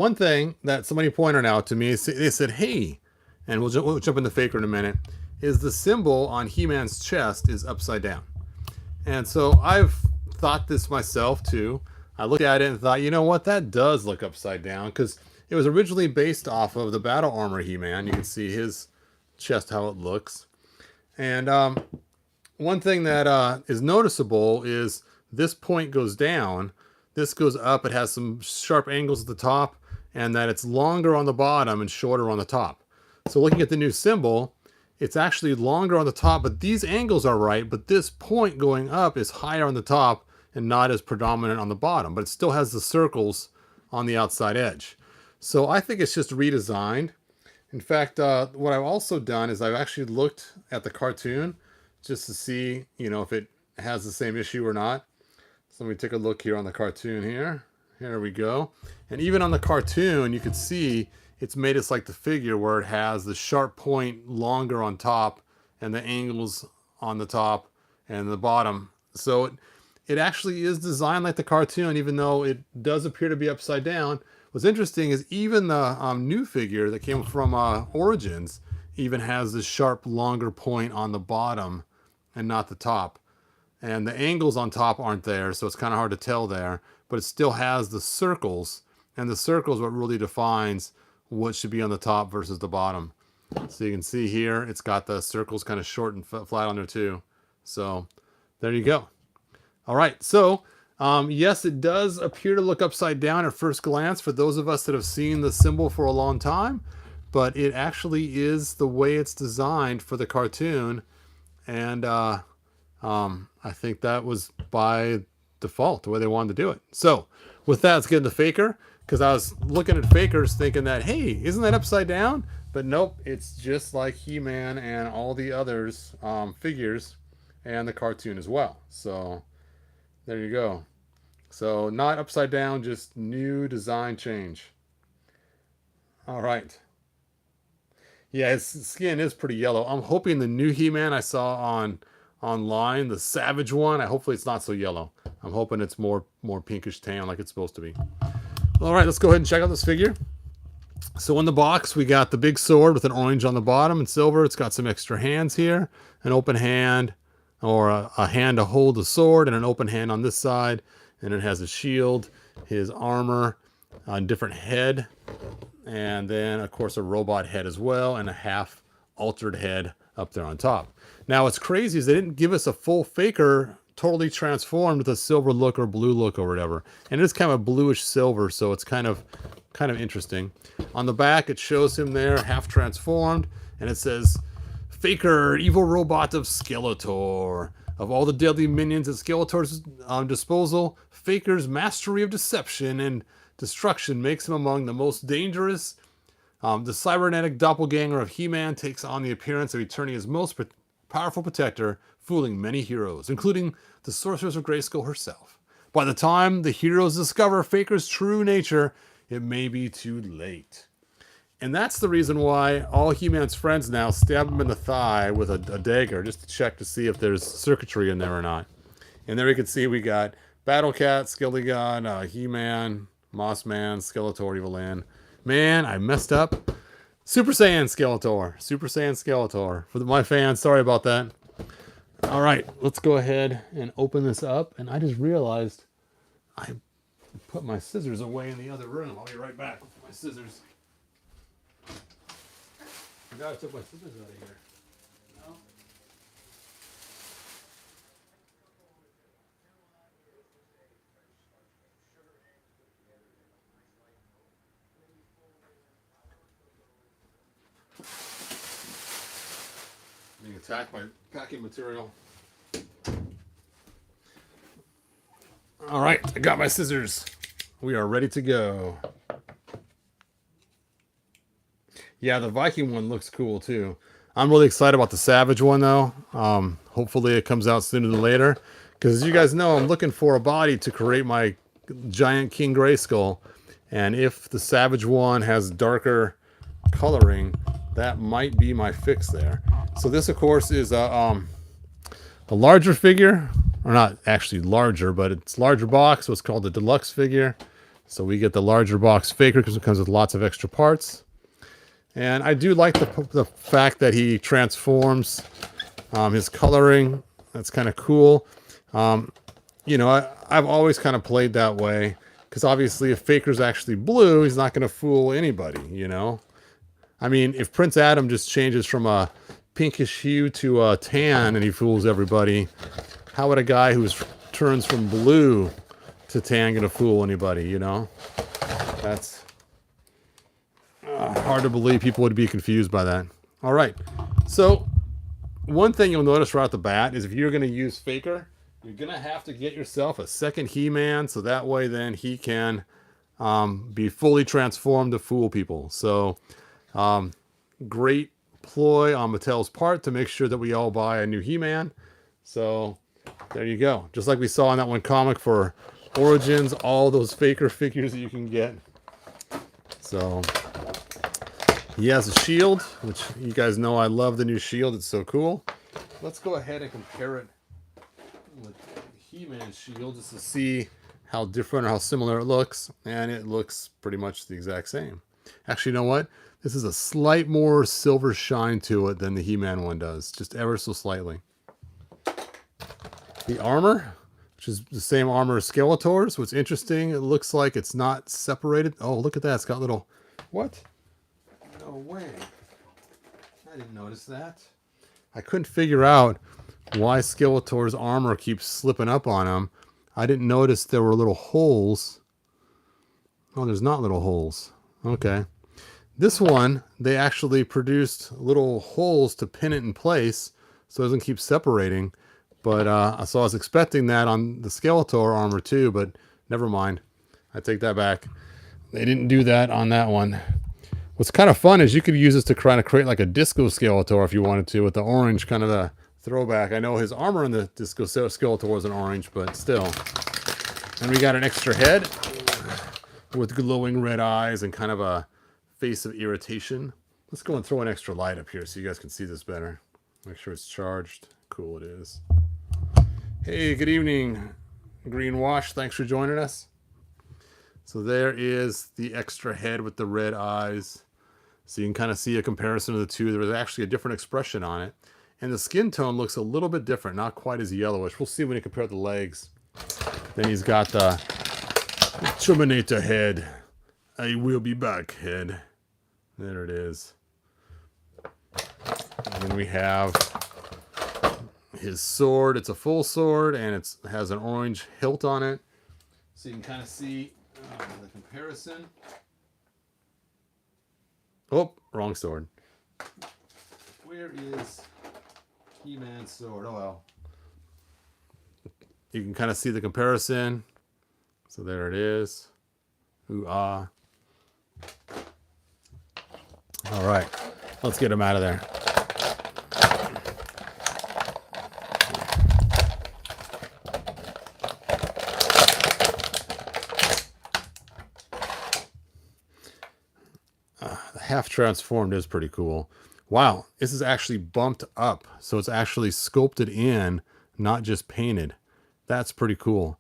One thing that somebody pointed out to me is they said, hey, and we'll jump into Faker in a minute, is the symbol on He-Man's chest is upside down. And so I've thought this myself too. I looked at it and thought, you know what, that does look upside down, because it was originally based off of the battle armor He-Man. You can see his chest, how it looks. And one thing that is noticeable is this point goes down, this goes up, it has some sharp angles at the top, and that it's longer on the bottom and shorter on the top. So looking at the new symbol, it's actually longer on the top, but these angles are right, but this point going up is higher on the top and not as predominant on the bottom, but it still has the circles on the outside edge. So I think it's just redesigned. In fact, what I've also done is I've actually looked at the cartoon just to see, you know, if it has the same issue or not. So let me take a look here on the cartoon here. Here we go. And even on the cartoon, you can see it's made us like the figure where it has the sharp point longer on top and the angles on the top and the bottom. So it actually is designed like the cartoon, even though it does appear to be upside down. What's interesting is even the new figure that came from Origins even has this sharp longer point on the bottom and not the top. And the angles on top aren't there, so it's kind of hard to tell there, but it still has the circles, and the circle is what really defines what should be on the top versus the bottom. So you can see here, it's got the circles kind of short and flat on there too. So there you go. All right, so yes, it does appear to look upside down at first glance for those of us that have seen the symbol for a long time, but it actually is the way it's designed for the cartoon. And I think that was by default the way they wanted to do it. So with that, let's get into Faker, because I was looking at Fakers thinking that, hey, isn't that upside down? But nope, it's just like He-Man and all the others figures and the cartoon as well. So there you go. So not upside down, just new design change. All right. Yeah, his skin is pretty yellow. I'm hoping the new He-Man I saw online, the Savage one, hopefully it's not so yellow. I'm hoping it's more pinkish tan like it's supposed to be. All right, let's go ahead and check out this figure. So in the box, we got the big sword with an orange on the bottom and silver. It's got some extra hands here, an open hand, or a hand to hold the sword, and an open hand on this side. And it has a shield, his armor, a different head, and then, of course, a robot head as well, and a half altered head up there on top. Now, what's crazy is they didn't give us a full Faker totally transformed with a silver look or blue look or whatever. And it's kind of a bluish silver, so it's kind of interesting. On the back, it shows him there, half transformed, and it says, Faker, evil robot of Skeletor. Of all the deadly minions at Skeletor's disposal, Faker's mastery of deception and destruction makes him among the most dangerous. The cybernetic doppelganger of He-Man takes on the appearance of Eternia's most powerful protector, fooling many heroes, including the Sorceress of Grayskull herself. By the time the heroes discover Faker's true nature, it may be too late. And that's the reason why all He-Man's friends now stab him in the thigh with a dagger just to check to see if there's circuitry in there or not. And there you can see we got Battle Cat, Skelegon, He-Man, Moss Man, Skeletor, Evil Lyn. Man, I messed up. Super Saiyan Skeletor. Super Saiyan Skeletor. For my fans, sorry about that. All right, let's go ahead and open this up. And I just realized I put my scissors away in the other room. I'll be right back with my scissors. I forgot I took my scissors out of here. No? Being attacked by packing material. All right, I got my scissors. We are ready to go. Yeah, the Viking one looks cool too. I'm really excited about the Savage one though. Hopefully it comes out sooner than later. Because as you guys know, I'm looking for a body to create my giant King Grayskull. And if the Savage one has darker coloring, that might be my fix there. So this, of course, is a larger figure. Or not actually larger, but it's larger box. So it's called the deluxe figure. So we get the larger box Faker because it comes with lots of extra parts. And I do like the fact that he transforms his coloring. That's kind of cool. You know, I've always kind of played that way because obviously if Faker's actually blue, he's not going to fool anybody, you know. I mean, if Prince Adam just changes from a pinkish hue to a tan and he fools everybody, how would a guy who turns from blue to tan going to fool anybody, you know? That's hard to believe people would be confused by that. All right. So one thing you'll notice right off the bat is if you're going to use Faker, you're going to have to get yourself a second He-Man so that way then he can be fully transformed to fool people. So great ploy on Mattel's part to make sure that we all buy a new He-Man. So there you go. Just like we saw in that one comic for Origins, all those Faker figures that you can get. So he has a shield, which you guys know I love the new shield. It's so cool. Let's go ahead and compare it with He-Man shield just to see how different or how similar it looks. And it looks pretty much the exact same. Actually, you know what? This is a slight more silver shine to it than the He-Man one does. Just ever so slightly. The armor, which is the same armor as Skeletor's. What's interesting, it looks like it's not separated. Oh, look at that. It's got little... What? No way. I didn't notice that. I couldn't figure out why Skeletor's armor keeps slipping up on him. I didn't notice there were little holes. Oh, there's not little holes. Okay. This one, they actually produced little holes to pin it in place so it doesn't keep separating. But so I was expecting that on the Skeletor armor too, but never mind. I take that back. They didn't do that on that one. What's kind of fun is you could use this to kind of create like a Disco Skeletor if you wanted to, with the orange kind of a throwback. I know his armor in the Disco Skeletor was an orange, but still. And we got an extra head with glowing red eyes and kind of a face of irritation. Let's go and throw an extra light up here so you guys can see this better. Make sure it's charged. Cool, it is. Hey, good evening, Green Wash. Thanks for joining us. So there is the extra head with the red eyes. So you can kind of see a comparison of the two. There was actually a different expression on it. And the skin tone looks a little bit different, not quite as yellowish. We'll see when you compare the legs. Then he's got the Terminator head. I will be back head. There it is. And then we have his sword. It's a full sword and it has an orange hilt on it. So you can kind of see the comparison. Oh, wrong sword. Where is He-Man's sword? Oh well. You can kind of see the comparison. So there it is. Ooh, ah. All right. Let's get him out of there. Half transformed is pretty cool. Wow, this is actually bumped up, so it's actually sculpted in, not just painted. That's pretty cool.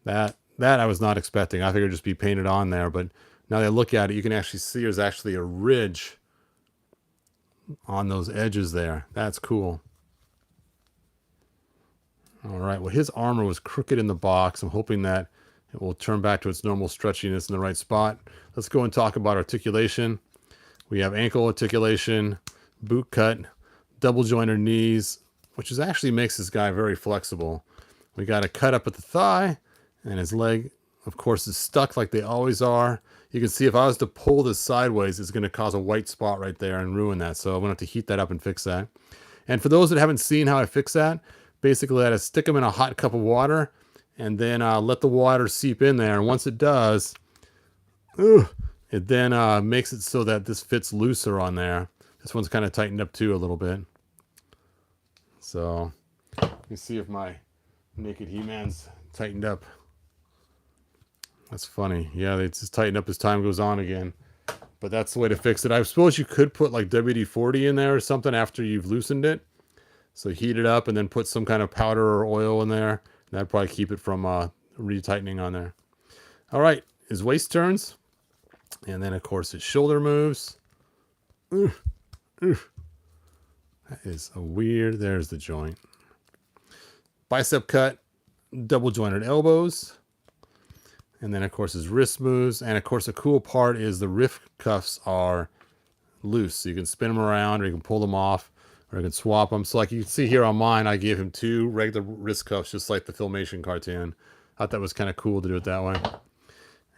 That I was not expecting. I figured it'd just be painted on there, but now that I look at it, you can actually see there's actually a ridge on those edges there. That's cool. All right, well, his armor was crooked in the box. I'm hoping that it will turn back to its normal stretchiness in the right spot. Let's go and talk about articulation. We have ankle articulation, boot cut, double jointed knees, which is actually makes this guy very flexible. We got a cut up at the thigh, and his leg, of course, is stuck like they always are. You can see if I was to pull this sideways, it's going to cause a white spot right there and ruin that. So I'm going to have to heat that up and fix that. And for those that haven't seen how I fix that, basically I had to stick them in a hot cup of water and then let the water seep in there. And once it does, it then makes it so that this fits looser on there. This one's kind of tightened up too a little bit. So let me see if my Naked He-Man's tightened up. That's funny. Yeah, they just tighten up as time goes on again. But that's the way to fix it. I suppose you could put like WD-40 in there or something after you've loosened it. So heat it up and then put some kind of powder or oil in there. That'd probably keep it from retightening on there. All right. his waist turns. And then, of course, his shoulder moves. That is a weird. There's the joint. Bicep cut, double jointed elbows. And then, of course, his wrist moves. And, of course, the cool part is the wrist cuffs are loose. So you can spin them around, or you can pull them off, or you can swap them. So like you can see here on mine, I gave him 2 regular wrist cuffs, just like the Filmation cartoon. I thought that was kind of cool to do it that way.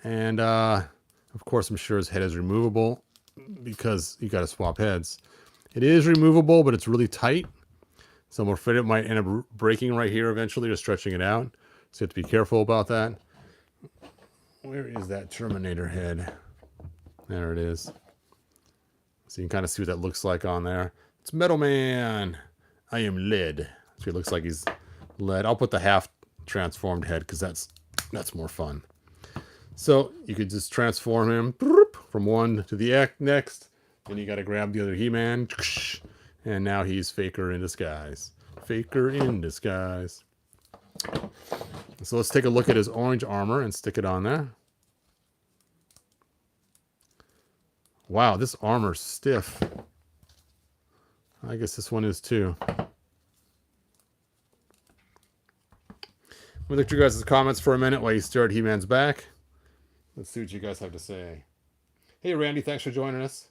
And, of course, I'm sure his head is removable because you got to swap heads. It is removable, but it's really tight. So I'm afraid it might end up breaking right here eventually, or stretching it out. So you have to be careful about that. Where is that Terminator head? There it is. So you can kind of see what that looks like on there. It's Metal Man. I am lead. So it looks like he's lead. I'll put the half transformed head because that's more fun. So you could just transform him from one to the next. Then you got to grab the other He-Man. And now he's Faker in disguise. Faker in disguise. So let's take a look at his orange armor and stick it on there. Wow, this armor's stiff. I guess this one is too. Let me look at your guys' comments for a minute while you stare at He-Man's back. Let's see what you guys have to say. Hey, Randy, thanks for joining us.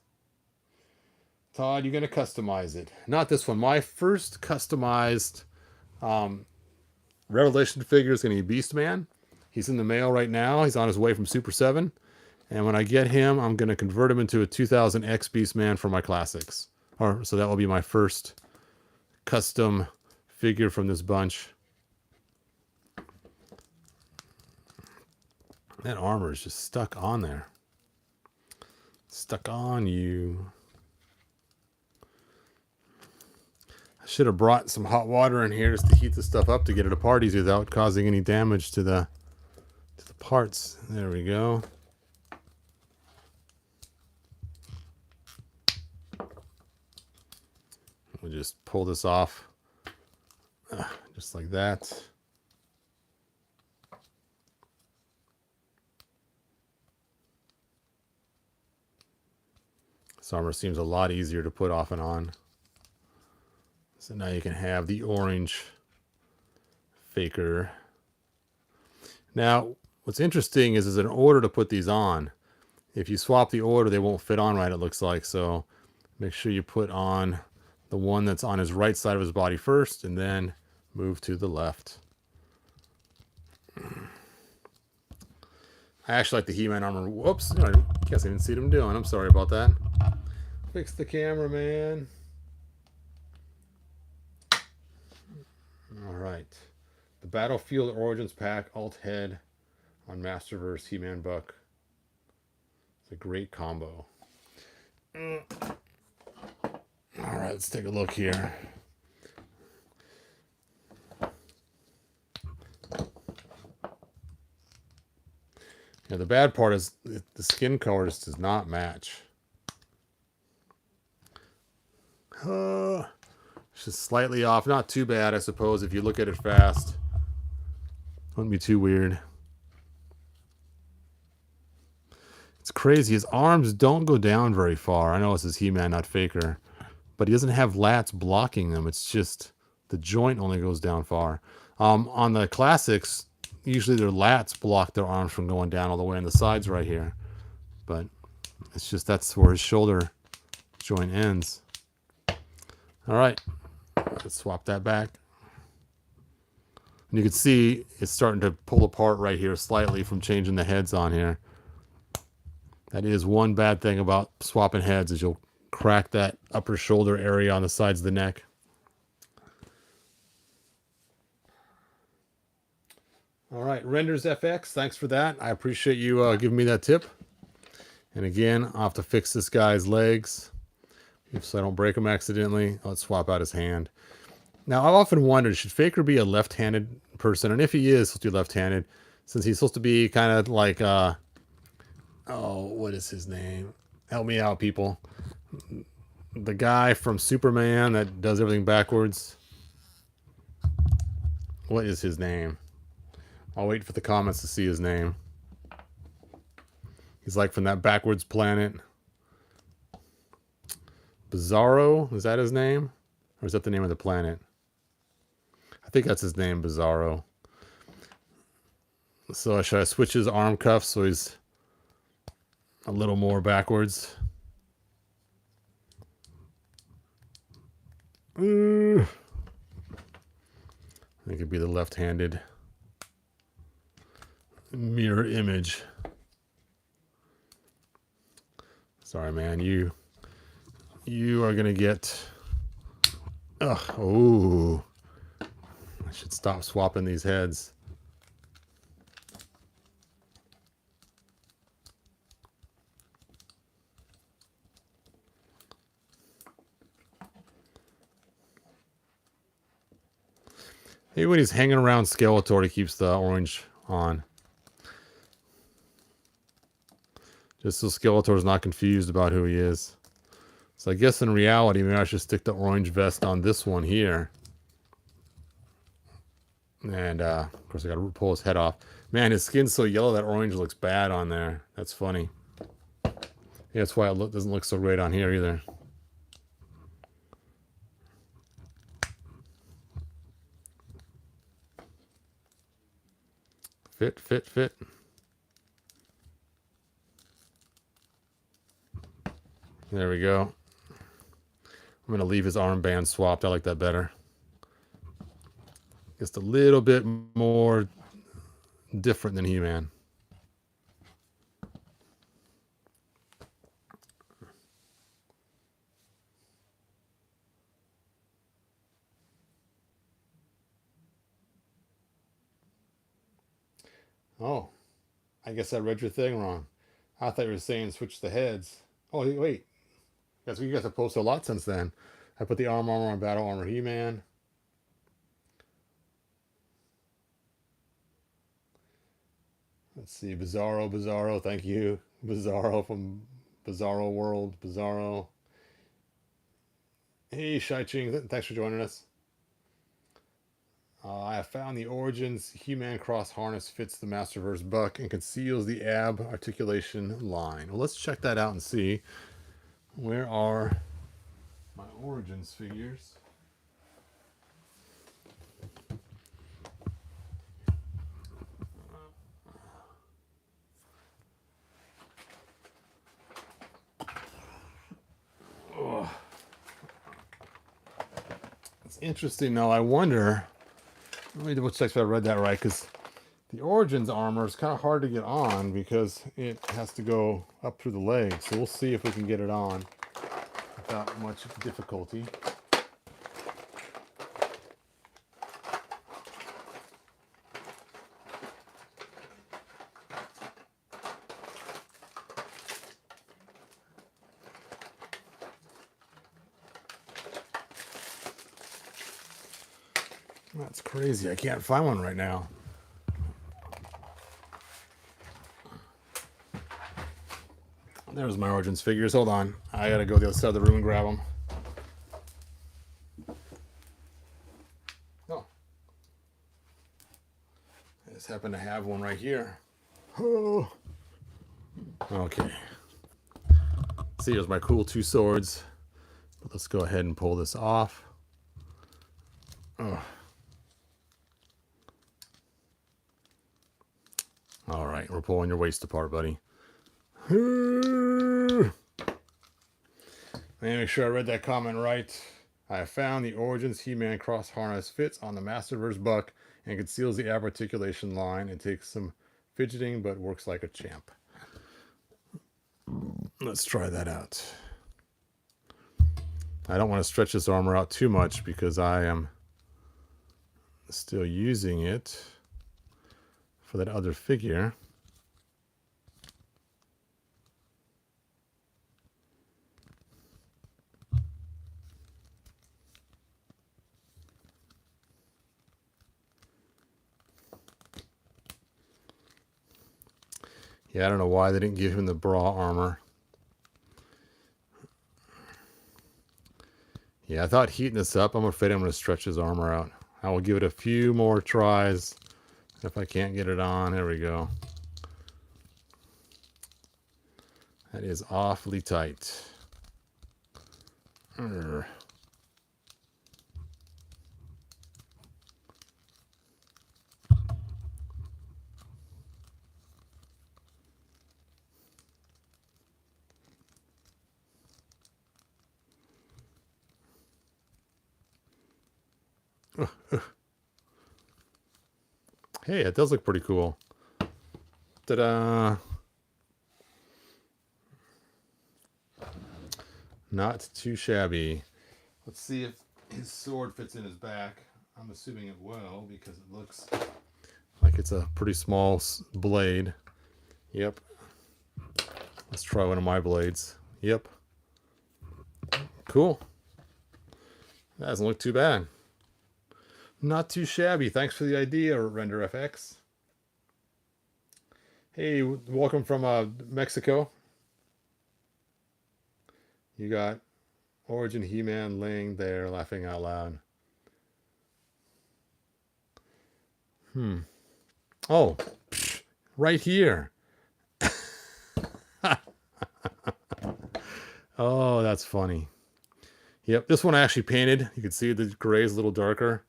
Todd, you're going to customize it. Not this one. My first customized Revelation figure is going to be Beastman. He's in the mail right now. He's on his way from Super 7. And when I get him, I'm going to convert him into a 2000X Beastman for my classics. So that will be my first custom figure from this bunch. That armor is just stuck on there. Stuck on you. I should have brought some hot water in here just to heat the stuff up to get it apart easy without causing any damage to the parts. There we go. We'll just pull this off just like that. This armor seems a lot easier to put off and on. So now you can have the orange Faker. Now, what's interesting is in order to put these on, if you swap the order, they won't fit on right, it looks like. So make sure you put on the one that's on his right side of his body first, and then move to the left. I actually like the He-Man armor. Whoops, I guess I didn't see what I'm doing. I'm sorry about that. Fix the camera, man. All right. The Battlefield Origins Pack Alt Head on Masterverse He-Man Buck. It's a great combo. All right, let's take a look here. Yeah, the bad part is the skin color just does not match. It's just slightly off. Not too bad, I suppose, if you look at it fast. Wouldn't be too weird. It's crazy. His arms don't go down very far. I know this is He-Man, not Faker. But he doesn't have lats blocking them. It's just the joint only goes down far. On the classics, usually their lats block their arms from going down all the way on the sides right here. But it's just that's where his shoulder joint ends. All right, let's swap that back. And you can see it's starting to pull apart right here slightly from changing the heads on here. That is one bad thing about swapping heads, is you'll crack that upper shoulder area on the sides of the neck. All right, Renders FX, thanks for that. I appreciate you giving me that tip. And again, I'll have to fix this guy's legs so I don't break them accidentally. Let's swap out his hand. Now, I've often wondered, should Faker be a left-handed person? And if he is supposed to be left-handed, since he's supposed to be kind of like, oh, what is his name? Help me out, people. The guy from Superman that does everything backwards. What is his name? I'll wait for the comments to see his name. He's like from that backwards planet. Bizarro, is that his name? Or is that the name of the planet? I think that's his name, Bizarro. So should I switch his arm cuffs so he's a little more backwards? I think it'd be the left-handed mirror image. Sorry, man. You are gonna get. Oh, I should stop swapping these heads. Maybe when he's hanging around Skeletor, he keeps the orange on. Just so Skeletor's not confused about who he is. So I guess in reality, maybe I should stick the orange vest on this one here. And, of course, I got to pull his head off. Man, his skin's so yellow that orange looks bad on there. That's funny. Yeah, that's why it doesn't look so great on here either. Fit. There we go. I'm going to leave his armband swapped. I like that better. Just a little bit more different than He-Man. Oh, I guess I read your thing wrong. I thought you were saying switch the heads. Oh, wait. Guess you guys have posted a lot since then. I put the armor on Battle Armor He-Man. Let's see, Bizarro, thank you. Bizarro from Bizarro World, Bizarro. Hey, Shai Ching, thanks for joining us. I have found the origins. He-Man cross harness fits the Masterverse buck and conceals the ab articulation line. Well, let's check that out and see. Where are my origins figures? Oh. It's interesting though. I wonder. Let me double check if I read that right, because the Origins armor is kind of hard to get on because it has to go up through the legs. So we'll see if we can get it on without much difficulty. That's crazy. I can't find one right now. There's my Origins figures. Hold on. I gotta go to the other side of the room and grab them. Oh. I just happen to have one right here. Oh. Okay. See, here's my cool two swords. But let's go ahead and pull this off. Oh. All right, we're pulling your waist apart, buddy. Let me make sure I read that comment right. I have found the Origins He-Man cross harness fits on the Masterverse buck and conceals the ab articulation line. It takes some fidgeting, but works like a champ. Let's try that out. I don't want to stretch this armor out too much because I am still using it for that other figure. Yeah, I don't know why they didn't give him the bra armor. Yeah, I thought heating this up, I'm afraid I'm going to stretch his armor out. I will give it a few more tries. If I can't get it on, there we go. That is awfully tight. Urgh. Hey, it does look pretty cool. Ta-da! Not too shabby. Let's see if his sword fits in his back. I'm assuming it will because it looks like it's a pretty small blade. Yep. Let's try one of my blades. Yep. Cool. That doesn't look too bad. Not too shabby. Thanks for the idea, RenderFX. Hey, welcome from Mexico. You got Origin He-Man laying there laughing out loud. Oh, right here. Oh, that's funny. Yep, this one I actually painted. You can see the gray is a little darker.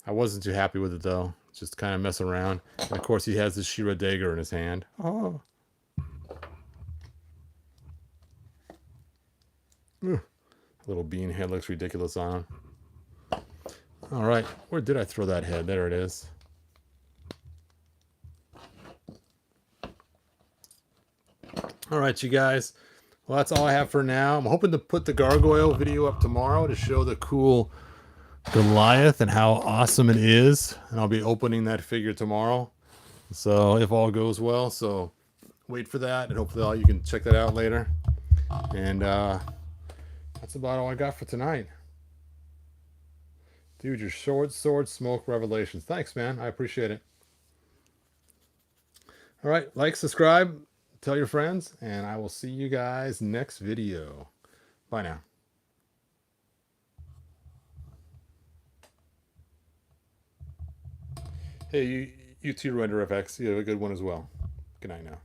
I wasn't too happy with it though. Just kind of messing around. And of course he has this Shira dagger in his hand. Oh. Little bean head looks ridiculous on him. All right, where did I throw that head? There it is. All right, you guys. Well, that's all I have for now. I'm hoping to put the gargoyle video up tomorrow to show the cool Goliath and how awesome it is. And I'll be opening that figure tomorrow. So if all goes well, so wait for that. And hopefully you can check that out later. And that's about all I got for tonight. Dude, your sword smoke revelations. Thanks, man. I appreciate it. All right, like, subscribe, tell your friends, and I will see you guys next video. Bye now. Hey, you too, RenderFX. You have a good one as well. Good night now.